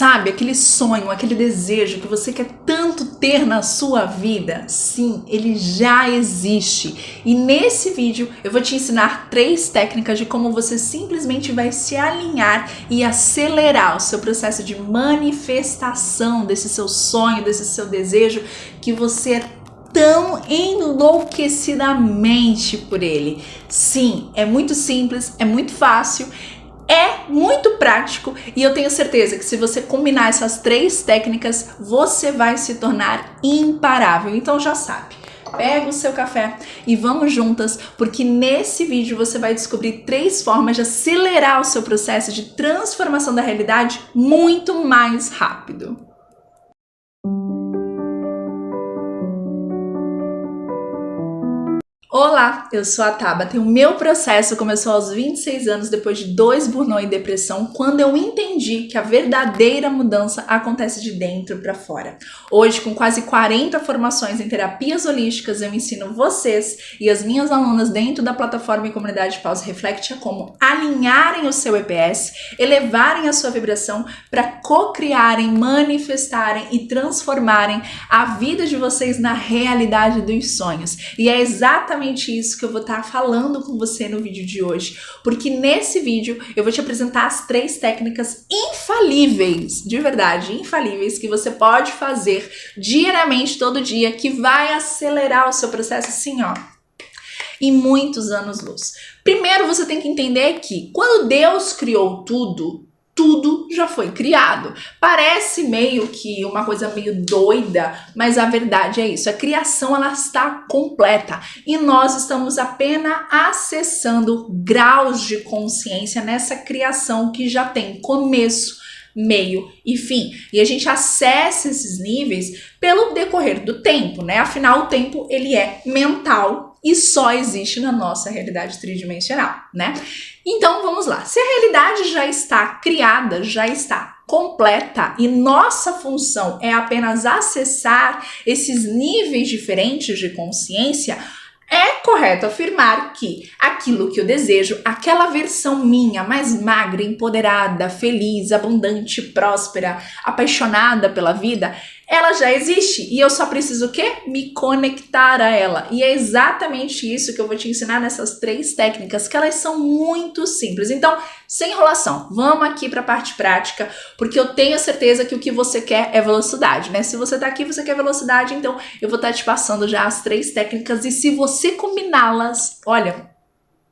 Sabe, aquele sonho, aquele desejo que você quer tanto ter na sua vida? Sim, ele já existe. E nesse vídeo eu vou te ensinar 3 técnicas de como você simplesmente vai se alinhar e acelerar o seu processo de manifestação desse seu sonho, desse seu desejo que você é tão enlouquecidamente por ele. Sim, é muito simples, é muito fácil, é muito prático e eu tenho certeza que se você combinar essas 3 técnicas, você vai se tornar imparável. Então já sabe, pega o seu café e vamos juntas, porque nesse vídeo você vai descobrir 3 formas de acelerar o seu processo de transformação da realidade muito mais rápido. Olá, eu sou a Tabata e o meu processo começou aos 26 anos depois de 2 burnout e depressão, quando eu entendi que a verdadeira mudança acontece de dentro para fora. Hoje, com quase 40 formações em terapias holísticas, eu ensino vocês e as minhas alunas dentro da plataforma e comunidade Pause Reflect a como alinharem o seu EPS, elevarem a sua vibração para co-criarem, manifestarem e transformarem a vida de vocês na realidade dos sonhos. E é exatamente isso que eu vou estar falando com você no vídeo de hoje, porque nesse vídeo eu vou te apresentar as 3 técnicas infalíveis, de verdade, infalíveis, que você pode fazer diariamente, todo dia, que vai acelerar o seu processo assim, ó, em muitos anos-luz. Primeiro, você tem que entender que quando Deus criou tudo já foi criado. Parece meio que uma coisa meio doida, mas a verdade é isso. A criação, ela está completa e nós estamos apenas acessando graus de consciência nessa criação que já tem começo, meio e fim. E a gente acessa esses níveis pelo decorrer do tempo, né? Afinal, o tempo, ele é mental e só existe na nossa realidade tridimensional, né? Então, vamos lá. Se a realidade já está criada, já está completa e nossa função é apenas acessar esses níveis diferentes de consciência, é correto afirmar que aquilo que eu desejo, aquela versão minha mais magra, empoderada, feliz, abundante, próspera, apaixonada pela vida, ela já existe e eu só preciso o quê? Me conectar a ela. E é exatamente isso que eu vou te ensinar nessas 3 técnicas, que elas são muito simples. Então, sem enrolação, vamos aqui para a parte prática, porque eu tenho certeza que o que você quer é velocidade, né? Se você tá aqui, você quer velocidade, então eu vou estar te passando já as 3 técnicas e se você combiná-las, olha,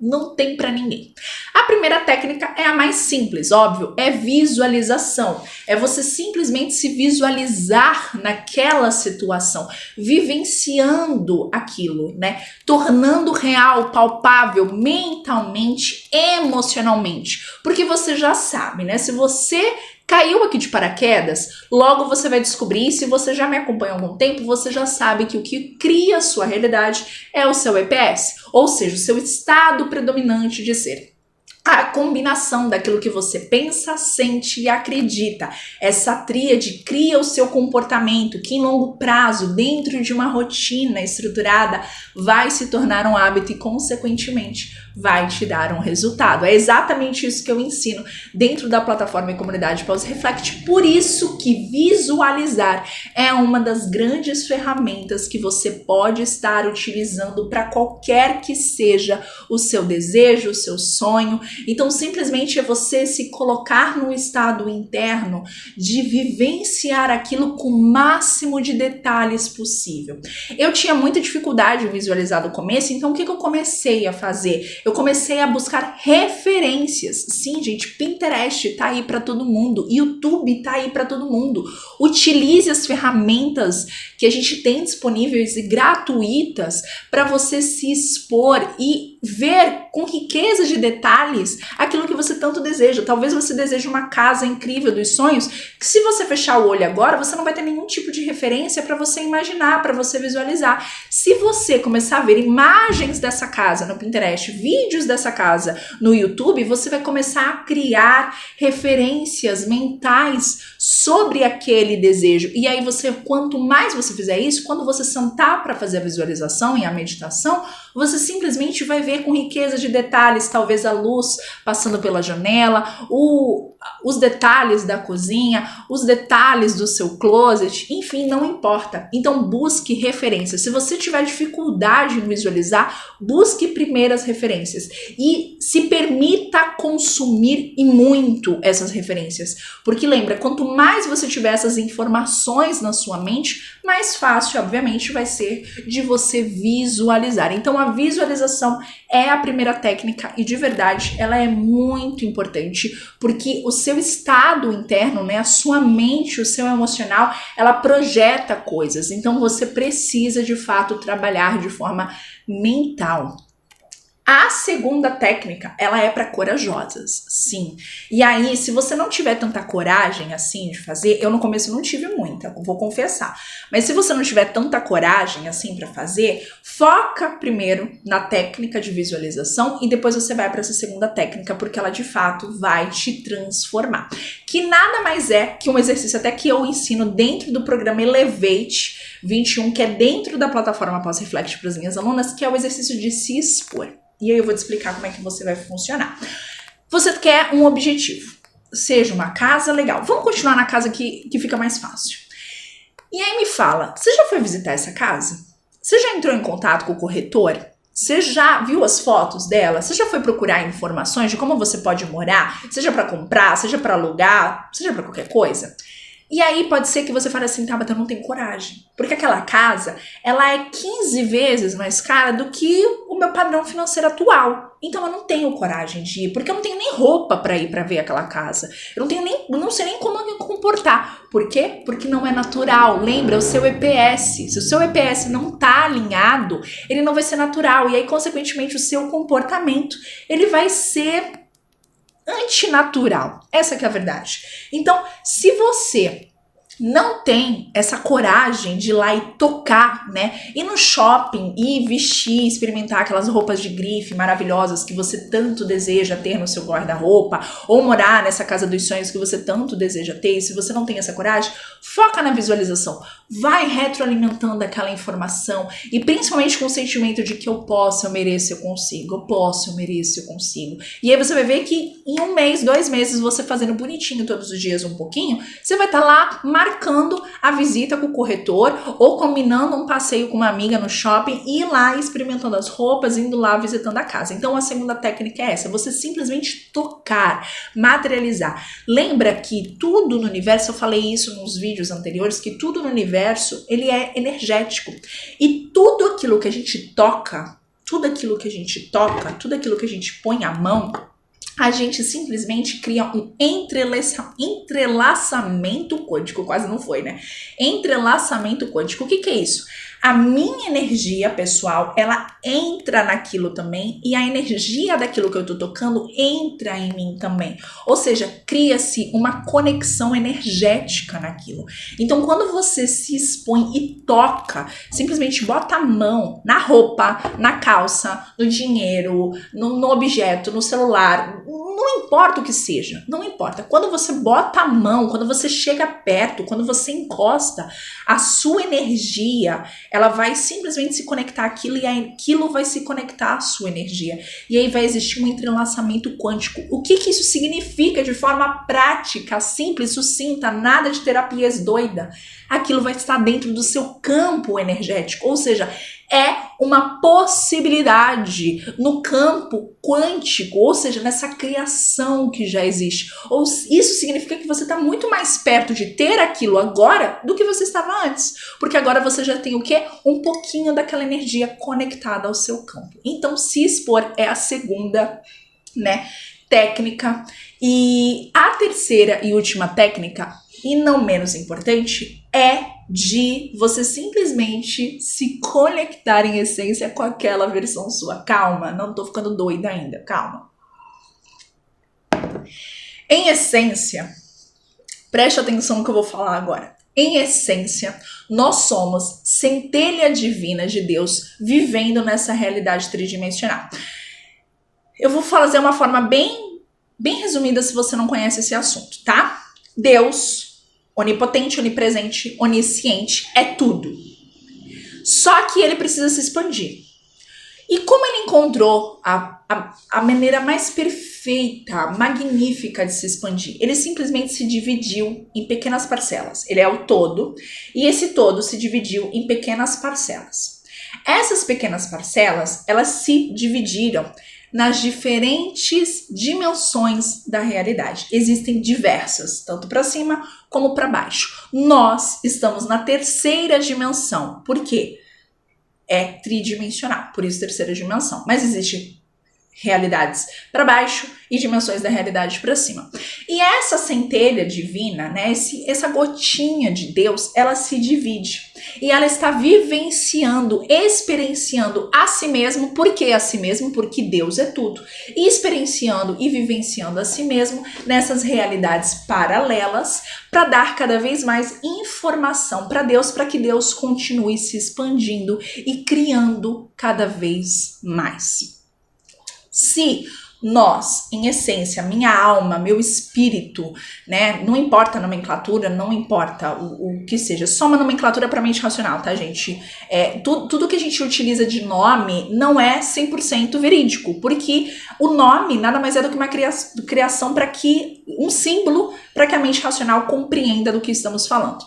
não tem para ninguém. A primeira técnica é a mais simples, óbvio, é visualização. É você simplesmente se visualizar naquela situação, vivenciando aquilo, né? Tornando real, palpável, mentalmente, emocionalmente. Porque você já sabe, né? Se você caiu aqui de paraquedas, logo você vai descobrir, se você já me acompanha há algum tempo, você já sabe que o que cria a sua realidade é o seu EPS, ou seja, o seu estado predominante de ser. A combinação daquilo que você pensa, sente e acredita. Essa tríade cria o seu comportamento que em longo prazo, dentro de uma rotina estruturada, vai se tornar um hábito e consequentemente vai te dar um resultado. É exatamente isso que eu ensino dentro da plataforma e comunidade Pause Reflect. Por isso que visualizar é uma das grandes ferramentas que você pode estar utilizando para qualquer que seja o seu desejo, o seu sonho. Então, simplesmente é você se colocar no estado interno de vivenciar aquilo com o máximo de detalhes possível. Eu tinha muita dificuldade em visualizar no começo, então o que eu comecei a fazer? Eu comecei a buscar referências. Sim, gente, Pinterest tá aí para todo mundo, YouTube tá aí para todo mundo. Utilize as ferramentas que a gente tem disponíveis e gratuitas para você se expor e ver com riqueza de detalhes aquilo que você tanto deseja. Talvez você deseje uma casa incrível dos sonhos, que se você fechar o olho agora, você não vai ter nenhum tipo de referência para você imaginar, para você visualizar. Se você começar a ver imagens dessa casa no Pinterest, vídeos dessa casa no YouTube, você vai começar a criar referências mentais sobre aquele desejo. E aí quanto mais você fizer isso, quando você sentar para fazer a visualização e a meditação, Você simplesmente vai ver com riqueza de detalhes, talvez a luz passando pela janela, os detalhes da cozinha, os detalhes do seu closet, enfim, não importa. Então busque referências. Se você tiver dificuldade em visualizar, busque primeiras referências e se permita consumir e muito essas referências. Porque lembra, quanto mais você tiver essas informações na sua mente, mais fácil, obviamente, vai ser de você visualizar. Então a visualização é a primeira técnica e de verdade ela é muito importante, porque o seu estado interno, né, a sua mente, o seu emocional, ela projeta coisas. Então você precisa de fato trabalhar de forma mental. A segunda técnica, ela é para corajosas, sim. E aí, se você não tiver tanta coragem assim de fazer, eu no começo não tive muita, vou confessar. Mas se você não tiver tanta coragem assim para fazer, foca primeiro na técnica de visualização e depois você vai para essa segunda técnica, porque ela de fato vai te transformar. Que nada mais é que um exercício até que eu ensino dentro do programa Elevate 21, que é dentro da plataforma Pós-Reflect para as minhas alunas, que é o exercício de se expor. E aí eu vou te explicar como é que você vai funcionar. Você quer um objetivo, seja uma casa legal. Vamos continuar na casa que fica mais fácil. E aí me fala, você já foi visitar essa casa? Você já entrou em contato com o corretor? Você já viu as fotos dela? Você já foi procurar informações de como você pode morar? Seja para comprar, seja para alugar, seja para qualquer coisa? E aí pode ser que você fale assim, tá, mas eu não tenho coragem. Porque aquela casa, ela é 15 vezes mais cara do que o meu padrão financeiro atual. Então eu não tenho coragem de ir, porque eu não tenho nem roupa pra ir pra ver aquela casa. Eu não sei nem como me comportar. Por quê? Porque não é natural. Lembra, o seu EPS. Se o seu EPS não tá alinhado, ele não vai ser natural. E aí, consequentemente, o seu comportamento, ele vai ser antinatural. Essa que é a verdade. Então, se você não tem essa coragem de ir lá e tocar, né? Ir no shopping e vestir, experimentar aquelas roupas de grife maravilhosas que você tanto deseja ter no seu guarda-roupa, ou morar nessa casa dos sonhos que você tanto deseja ter, e se você não tem essa coragem, foca na visualização. Vai retroalimentando aquela informação e principalmente com o sentimento de que eu posso, eu mereço, eu consigo, eu posso, eu mereço, eu consigo. E aí você vai ver que em 1 mês, 2 meses, você fazendo bonitinho todos os dias um pouquinho, você vai estar lá marcando a visita com o corretor ou combinando um passeio com uma amiga no shopping e ir lá experimentando as roupas, indo lá visitando a casa. Então a segunda técnica é essa, você simplesmente tocar, materializar. Lembra que tudo no universo, eu falei isso nos vídeos anteriores, que tudo no universo ele é energético e tudo aquilo que a gente toca, tudo aquilo que a gente põe a mão, a gente simplesmente cria um entrelaçamento quântico, quase não foi, né? Entrelaçamento quântico, o que é isso? A minha energia pessoal, ela entra naquilo também e a energia daquilo que eu tô tocando entra em mim também. Ou seja, cria-se uma conexão energética naquilo. Então, quando você se expõe e toca, simplesmente bota a mão na roupa, na calça, no dinheiro, no objeto, no celular, não importa o que seja, não importa. Quando você bota a mão, quando você chega perto, quando você encosta, a sua energia, ela vai simplesmente se conectar àquilo e aquilo vai se conectar à sua energia. E aí vai existir um entrelaçamento quântico. O que isso significa de forma prática, simples, sucinta, nada de terapias doida? Aquilo vai estar dentro do seu campo energético, ou seja, é uma possibilidade no campo quântico, ou seja, nessa criação que já existe. Ou isso significa que você está muito mais perto de ter aquilo agora do que você estava antes, porque agora você já tem o quê? Um pouquinho daquela energia conectada ao seu campo. Então, se expor é a segunda, né, técnica. E a terceira e última técnica, e não menos importante, é de você simplesmente se conectar em essência com aquela versão sua. Calma, não tô ficando doida ainda, calma. Em essência, preste atenção no que eu vou falar agora. Em essência, nós somos centelha divina de Deus vivendo nessa realidade tridimensional. Eu vou fazer uma forma bem resumida se você não conhece esse assunto, tá? Deus, onipotente, onipresente, onisciente, é tudo. Só que ele precisa se expandir. E como ele encontrou a maneira mais perfeita, magnífica de se expandir? Ele simplesmente se dividiu em pequenas parcelas. Ele é o todo, e esse todo se dividiu em pequenas parcelas. Essas pequenas parcelas, elas se dividiram nas diferentes dimensões da realidade. Existem diversas, tanto para cima como para baixo. Nós estamos na terceira dimensão. Por quê? É tridimensional, por isso terceira dimensão. Mas existe realidades para baixo e dimensões da realidade para cima. E essa centelha divina, né, essa gotinha de Deus, ela se divide. E ela está vivenciando, experienciando a si mesmo. Por que a si mesmo? Porque Deus é tudo. E experienciando e vivenciando a si mesmo nessas realidades paralelas para dar cada vez mais informação para Deus, para que Deus continue se expandindo e criando cada vez mais. Se nós, em essência, minha alma, meu espírito, né, não importa a nomenclatura, não importa o que seja, só uma nomenclatura para mente racional, tá, gente? Tudo que a gente utiliza de nome não é 100% verídico, porque o nome nada mais é do que uma criação para que, um símbolo para que a mente racional compreenda do que estamos falando.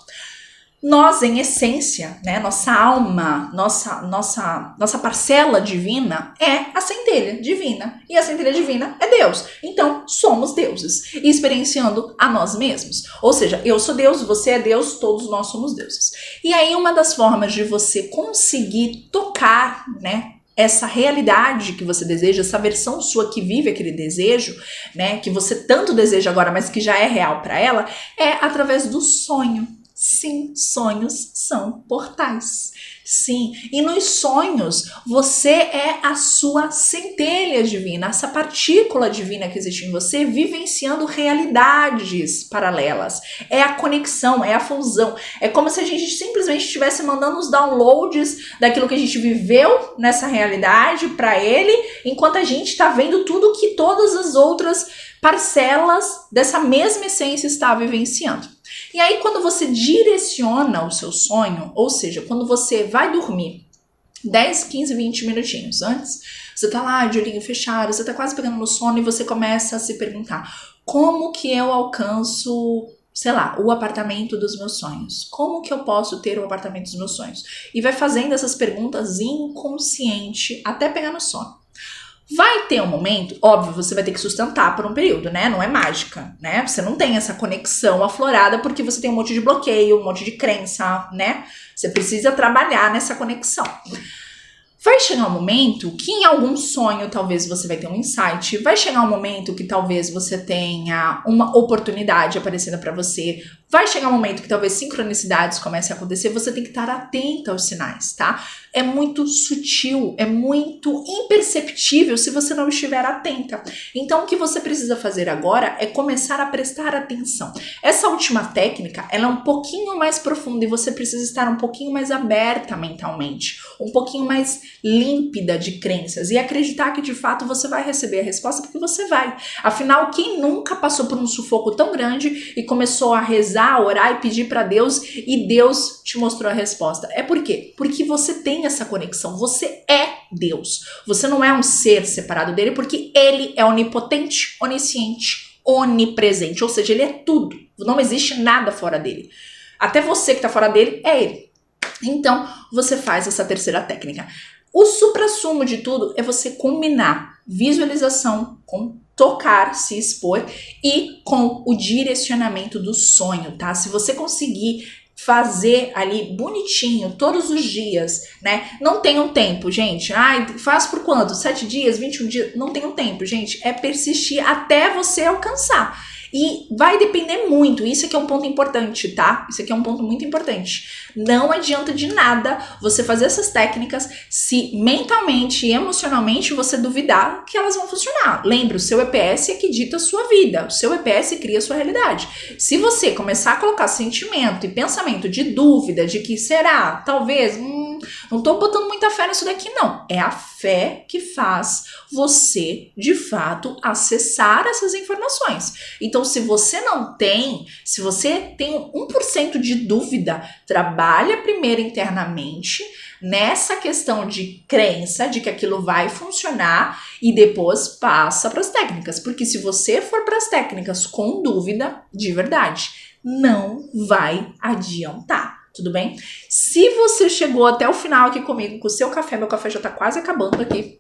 Nós, em essência, né, nossa alma, nossa parcela divina é a centelha divina. E a centelha divina é Deus. Então, somos deuses, experienciando a nós mesmos. Ou seja, eu sou Deus, você é Deus, todos nós somos deuses. E aí, uma das formas de você conseguir tocar, né, essa realidade que você deseja, essa versão sua que vive aquele desejo, né, que você tanto deseja agora, mas que já é real para ela, é através do sonho. Sim, sonhos são portais. Sim, e nos sonhos você é a sua centelha divina, essa partícula divina que existe em você, vivenciando realidades paralelas. É a conexão, é a fusão. É como se a gente simplesmente estivesse mandando os downloads daquilo que a gente viveu nessa realidade para ele, enquanto a gente está vendo tudo que todas as outras parcelas dessa mesma essência está vivenciando. E aí, quando você direciona o seu sonho, ou seja, quando você vai dormir 10, 15, 20 minutinhos antes, você tá lá de olhinho fechado, você tá quase pegando no sono e você começa a se perguntar: como que eu alcanço, sei lá, o apartamento dos meus sonhos? Como que eu posso ter o apartamento dos meus sonhos? E vai fazendo essas perguntas inconsciente até pegar no sono. Vai ter um momento, óbvio, você vai ter que sustentar por um período, né? Não é mágica, né? Você não tem essa conexão aflorada porque você tem um monte de bloqueio, um monte de crença, né? Você precisa trabalhar nessa conexão. Vai chegar um momento que em algum sonho talvez você vai ter um insight, vai chegar um momento que talvez você tenha uma oportunidade aparecendo para você, vai chegar um momento que talvez sincronicidades comecem a acontecer, você tem que estar atenta aos sinais, tá? É muito sutil, é muito imperceptível se você não estiver atenta. Então o que você precisa fazer agora é começar a prestar atenção. Essa última técnica, ela é um pouquinho mais profunda e você precisa estar um pouquinho mais aberta mentalmente, um pouquinho mais límpida de crenças e acreditar que de fato você vai receber a resposta, porque você vai. Afinal, quem nunca passou por um sufoco tão grande e começou a rezar, a orar e pedir para Deus e Deus te mostrou a resposta? É por quê? Porque você tem essa conexão, você é Deus. Você não é um ser separado dele, porque ele é onipotente, onisciente, onipresente, ou seja, ele é tudo. Não existe nada fora dele. Até você que está fora dele é ele. Então, você faz essa terceira técnica. O suprassumo de tudo é você combinar visualização com tocar, se expor e com o direcionamento do sonho, tá? Se você conseguir fazer ali bonitinho todos os dias, né? Não tem um tempo, gente. Ai, faz por quanto? 7 dias, 21 dias? Não tem um tempo, gente. É persistir até você alcançar. E vai depender muito, isso aqui é um ponto importante, tá? Isso aqui é um ponto muito importante. Não adianta de nada você fazer essas técnicas se mentalmente e emocionalmente você duvidar que elas vão funcionar. Lembre, o seu EPS é que dita a sua vida, o seu EPS cria a sua realidade. Se você começar a colocar sentimento e pensamento de dúvida, de que será, talvez, não tô botando muita fé nisso daqui, não. É a fé que faz você, de fato, acessar essas informações. Então, se você não tem, se você tem 1% de dúvida, trabalha primeiro internamente nessa questão de crença, de que aquilo vai funcionar e depois passa para as técnicas. Porque se você for para as técnicas com dúvida, de verdade, não vai adiantar. Tudo bem? Se você chegou até o final aqui comigo com o seu café, meu café já tá quase acabando aqui.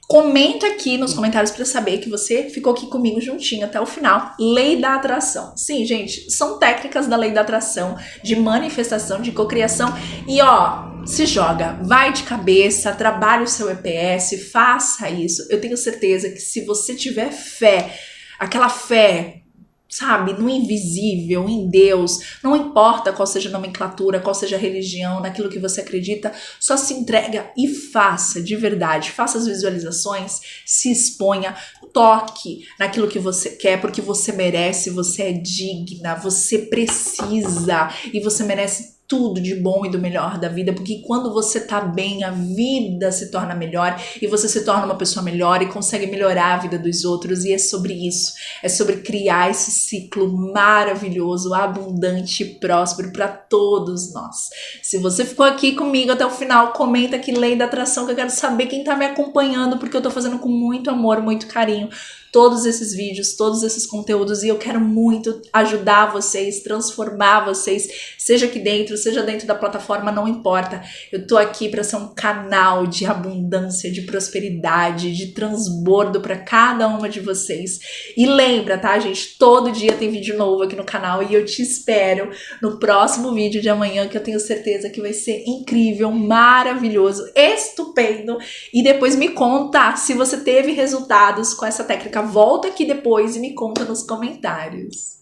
Comenta aqui nos comentários para saber que você ficou aqui comigo juntinho até o final. Lei da atração. Sim, gente, são técnicas da lei da atração, de manifestação, de cocriação. E ó, se joga, vai de cabeça, trabalhe o seu EPS, faça isso. Eu tenho certeza que se você tiver fé, aquela fé, sabe, no invisível, em Deus, não importa qual seja a nomenclatura, qual seja a religião, naquilo que você acredita, só se entrega e faça de verdade, faça as visualizações, se exponha, toque naquilo que você quer, porque você merece, você é digna, você precisa e você merece tudo de bom e do melhor da vida, porque quando você tá bem, a vida se torna melhor e você se torna uma pessoa melhor e consegue melhorar a vida dos outros, e é sobre isso, é sobre criar esse ciclo maravilhoso, abundante e próspero para todos nós. Se você ficou aqui comigo até o final, comenta aqui Lei da Atração, que eu quero saber quem tá me acompanhando, porque eu tô fazendo com muito amor, muito carinho todos esses vídeos, todos esses conteúdos, e eu quero muito ajudar vocês, transformar vocês, seja aqui dentro, seja dentro da plataforma, não importa. Eu tô aqui para ser um canal de abundância, de prosperidade, de transbordo para cada uma de vocês. E lembra, tá, gente? Todo dia tem vídeo novo aqui no canal e eu te espero no próximo vídeo de amanhã, que eu tenho certeza que vai ser incrível, maravilhoso, estupendo. E depois me conta se você teve resultados com essa técnica. Volta aqui depois e me conta nos comentários.